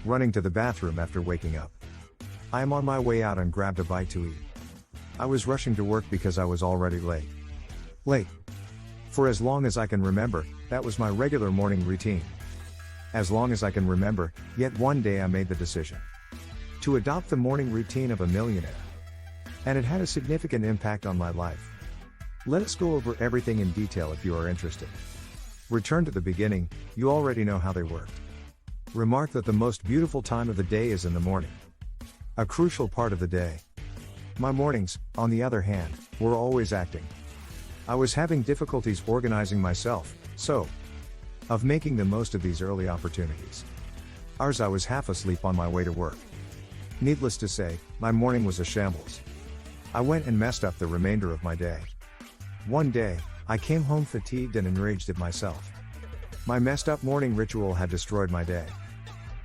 running to the bathroom after waking up. I am on my way out and grabbed a bite to eat. I was rushing to work because I was already late. Late. For as long as I can remember, that was my regular morning routine. As long as I can remember, yet one day I made the decision to adopt the morning routine of a millionaire. And it had a significant impact on my life. Let us go over everything in detail if you are interested. Return to the beginning, you already know how they worked. Remark that the most beautiful time of the day is in the morning. A crucial part of the day. My mornings, on the other hand, were always acting. I was having difficulties organizing myself, so of making the most of these early opportunities. I was half asleep on my way to work. Needless to say, my morning was a shambles. I went and messed up the remainder of my day. One day, I came home fatigued and enraged at myself. My messed up morning ritual had destroyed my day.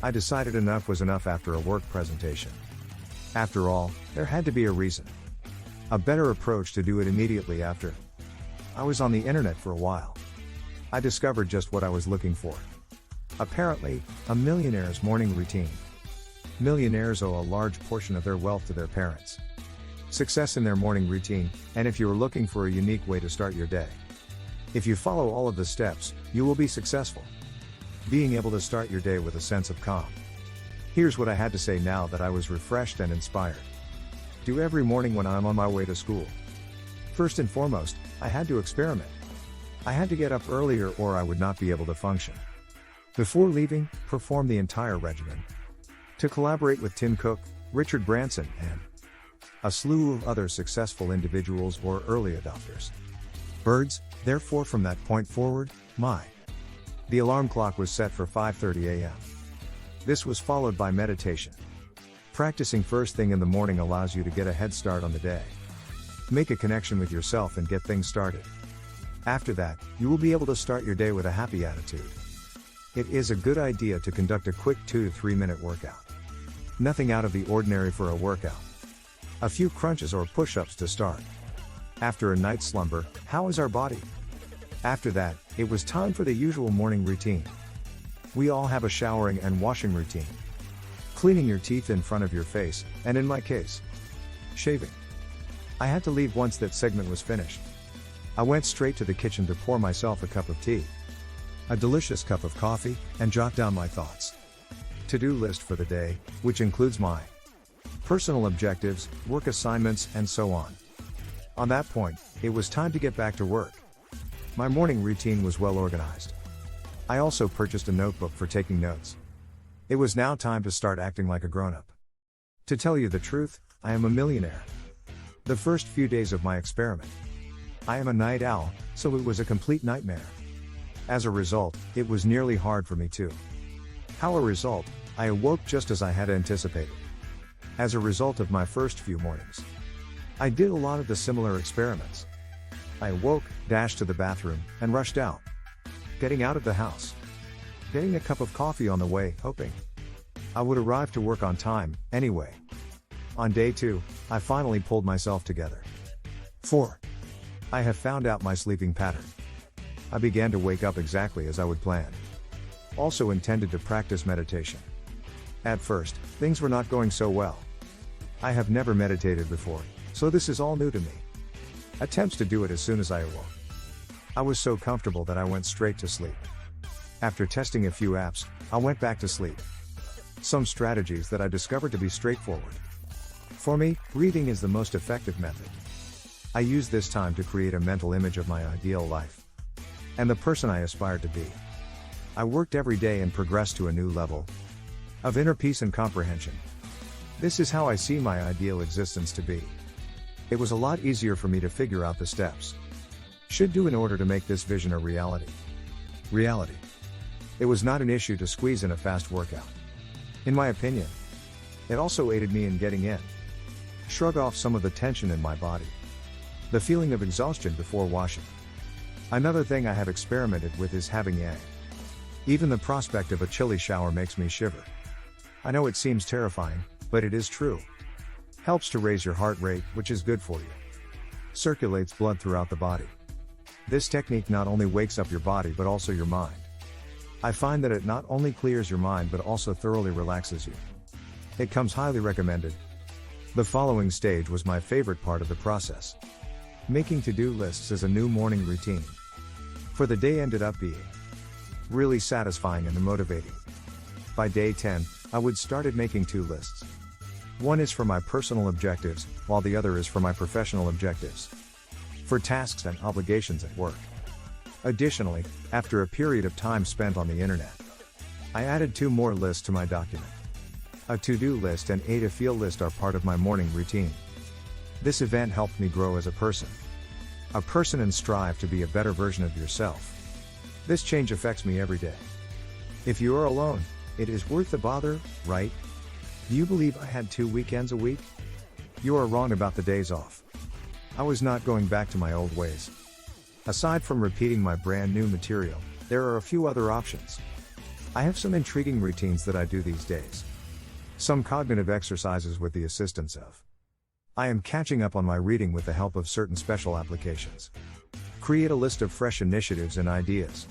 I decided enough was enough after a work presentation. After all, there had to be a reason. A better approach to do it immediately after. I was on the internet for a while. I discovered just what I was looking for. Apparently, a millionaire's morning routine. Millionaires owe a large portion of their wealth to their parents. Success in their morning routine, and if you are looking for a unique way to start your day. If you follow all of the steps, you will be successful. Being able to start your day with a sense of calm. Here's what I had to say now that I was refreshed and inspired. Do every morning when I'm on my way to school. First and foremost, I had to experiment. I had to get up earlier or I would not be able to function. Before leaving, perform the entire regimen. To collaborate with Tim Cook, Richard Branson, and a slew of other successful individuals or early adopters. Birds, therefore from that point forward, the alarm clock was set for 5:30 a.m. This was followed by meditation. Practicing first thing in the morning allows you to get a head start on the day. Make a connection with yourself and get things started. After that, you will be able to start your day with a happy attitude. It is a good idea to conduct a quick 2 to 3 minute workout. Nothing out of the ordinary for a workout. A few crunches or push-ups to start. After a night's slumber, how is our body? After that, it was time for the usual morning routine. We all have a showering and washing routine. Cleaning your teeth in front of your face, and in my case, shaving. I had to leave once that segment was finished. I went straight to the kitchen to pour myself a cup of tea, a delicious cup of coffee, and jot down my thoughts. To-do list for the day, which includes my personal objectives, work assignments, and so on. On that point, it was time to get back to work. My morning routine was well organized. I also purchased a notebook for taking notes. It was now time to start acting like a grown-up. To tell you the truth, I am a millionaire. The first few days of my experiment. I am a night owl, so it was a complete nightmare. As a result, it was nearly hard for me too. How a result, I awoke just as I had anticipated. As a result of my first few mornings. I did a lot of the similar experiments. I awoke, dashed to the bathroom, and rushed out. Getting out of the house. Getting a cup of coffee on the way, hoping I would arrive to work on time, anyway. On day 2, I finally pulled myself together. 4. I have found out my sleeping pattern. I began to wake up exactly as I would plan. Also intended to practice meditation. At first, things were not going so well. I have never meditated before, so this is all new to me. Attempts to do it as soon as I awoke. I was so comfortable that I went straight to sleep. After testing a few apps, I went back to sleep. Some strategies that I discovered to be straightforward. For me, breathing is the most effective method. I use this time to create a mental image of my ideal life. And the person I aspired to be. I worked every day and progressed to a new level of inner peace and comprehension. This is how I see my ideal existence to be. It was a lot easier for me to figure out the steps should do in order to make this vision a reality. Reality. It was not an issue to squeeze in a fast workout. In my opinion, it also aided me in getting in. Shrug off some of the tension in my body. The feeling of exhaustion before washing. Another thing I have experimented with is having yang. Even the prospect of a chilly shower makes me shiver. I know it seems terrifying, but it is true. Helps to raise your heart rate, which is good for you. Circulates blood throughout the body. This technique not only wakes up your body but also your mind. I find that it not only clears your mind but also thoroughly relaxes you. It comes highly recommended. The following stage was my favorite part of the process. Making to-do lists as a new morning routine. For the day ended up being really satisfying and motivating. By day 10, I would started making two lists. One is for my personal objectives, while the other is for my professional objectives. For tasks and obligations at work. Additionally, after a period of time spent on the internet, I added two more lists to my document. A to-do list and a to-feel list are part of my morning routine. This event helped me grow as a person and strive to be a better version of yourself. This change affects me every day. If you are alone, it is worth the bother, right? Do you believe I had 2 weekends a week? You are wrong about the days off. I was not going back to my old ways. Aside from repeating my brand new material, there are a few other options. I have some intriguing routines that I do these days. Some cognitive exercises with the assistance of. I am catching up on my reading with the help of certain special applications. Create a list of fresh initiatives and ideas.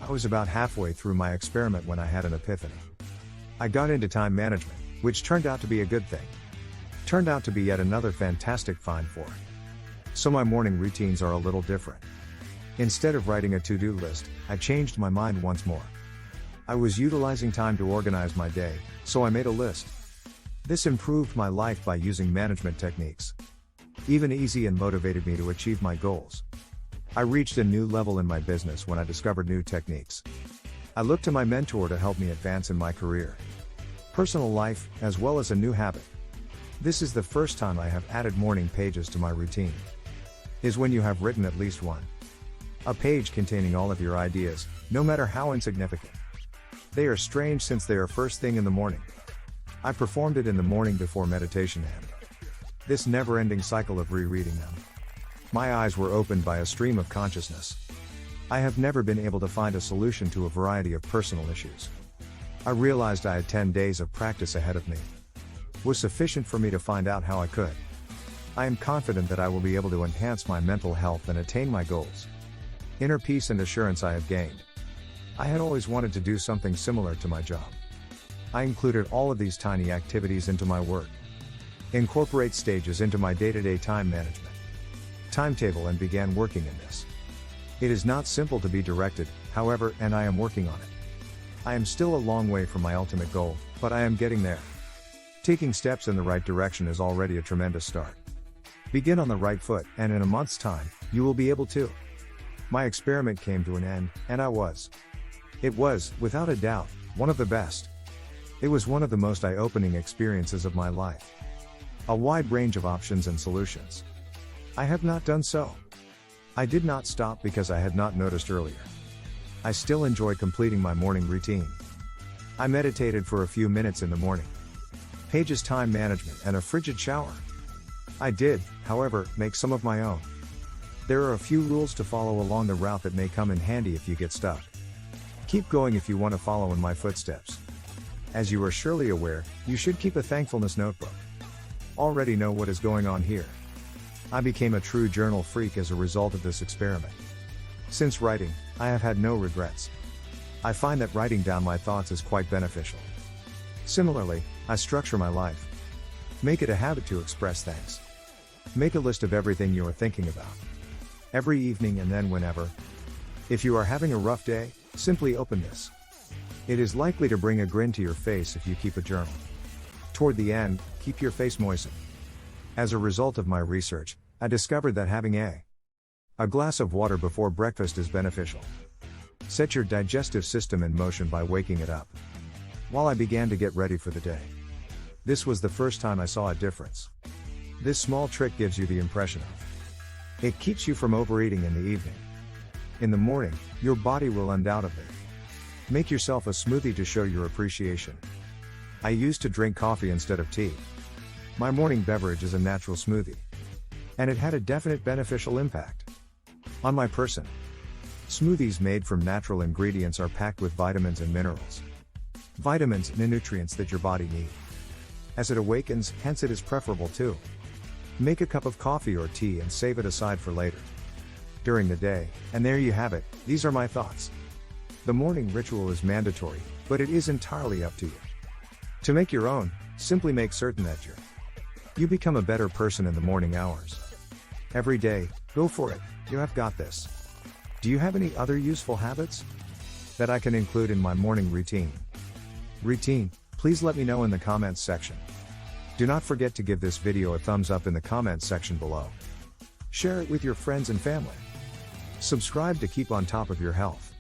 I was about halfway through my experiment when I had an epiphany. I got into time management, which turned out to be a good thing. Turned out to be yet another fantastic find for it. So my morning routines are a little different. Instead of writing a to-do list, I changed my mind once more. I was utilizing time to organize my day, so I made a list. This improved my life by using management techniques. Even easy and motivated me to achieve my goals. I reached a new level in my business when I discovered new techniques. I looked to my mentor to help me advance in my career, personal life, as well as a new habit. This is the first time I have added morning pages to my routine. Is when you have written at least one. A page containing all of your ideas, no matter how insignificant. They are strange since they are first thing in the morning. I performed it in the morning before meditation and this never-ending cycle of rereading them. My eyes were opened by a stream of consciousness. I have never been able to find a solution to a variety of personal issues. I realized I had 10 days of practice ahead of me. Was sufficient for me to find out how I could. I am confident that I will be able to enhance my mental health and attain my goals. Inner peace and assurance I have gained. I had always wanted to do something similar to my job. I included all of these tiny activities into my work. Incorporate stages into my day-to-day time management timetable and began working in this. It is not simple to be directed, however, and I am working on it. I am still a long way from my ultimate goal, but I am getting there. Taking steps in the right direction is already a tremendous start. Begin on the right foot, and in a month's time, you will be able to. My experiment came to an end, and it was, without a doubt, one of the best. It was one of the most eye-opening experiences of my life. A wide range of options and solutions. I have not done so. I did not stop because I had not noticed earlier. I still enjoy completing my morning routine. I meditated for a few minutes in the morning. Pages time management and a frigid shower. I did, however, make some of my own. There are a few rules to follow along the route that may come in handy if you get stuck. Keep going if you want to follow in my footsteps. As you are surely aware, you should keep a thankfulness notebook. Already know what is going on here. I became a true journal freak as a result of this experiment. Since writing, I have had no regrets. I find that writing down my thoughts is quite beneficial. Similarly, I structure my life. Make it a habit to express thanks. Make a list of everything you are thinking about. Every evening and then whenever. If you are having a rough day, simply open this. It is likely to bring a grin to your face if you keep a journal. Toward the end, keep your face moistened. As a result of my research, I discovered that having a glass of water before breakfast is beneficial. Set your digestive system in motion by waking it up. While I began to get ready for the day. This was the first time I saw a difference. This small trick gives you the impression of. It keeps you from overeating in the evening. In the morning, your body will undoubtedly make yourself a smoothie to show your appreciation. I used to drink coffee instead of tea. My morning beverage is a natural smoothie. And it had a definite beneficial impact on my person. Smoothies made from natural ingredients are packed with vitamins and minerals. Vitamins and nutrients that your body needs. As it awakens, hence it is preferable to make a cup of coffee or tea and save it aside for later. During the day, and there you have it, these are my thoughts. The morning ritual is mandatory, but it is entirely up to you. To make your own, simply make certain that you become a better person in the morning hours. Every day, go for it, you have got this. Do you have any other useful habits that I can include in my morning routine? Please let me know in the comments section. Do not forget to give this video a thumbs up in the comments section below. Share it with your friends and family. Subscribe to keep on top of your health.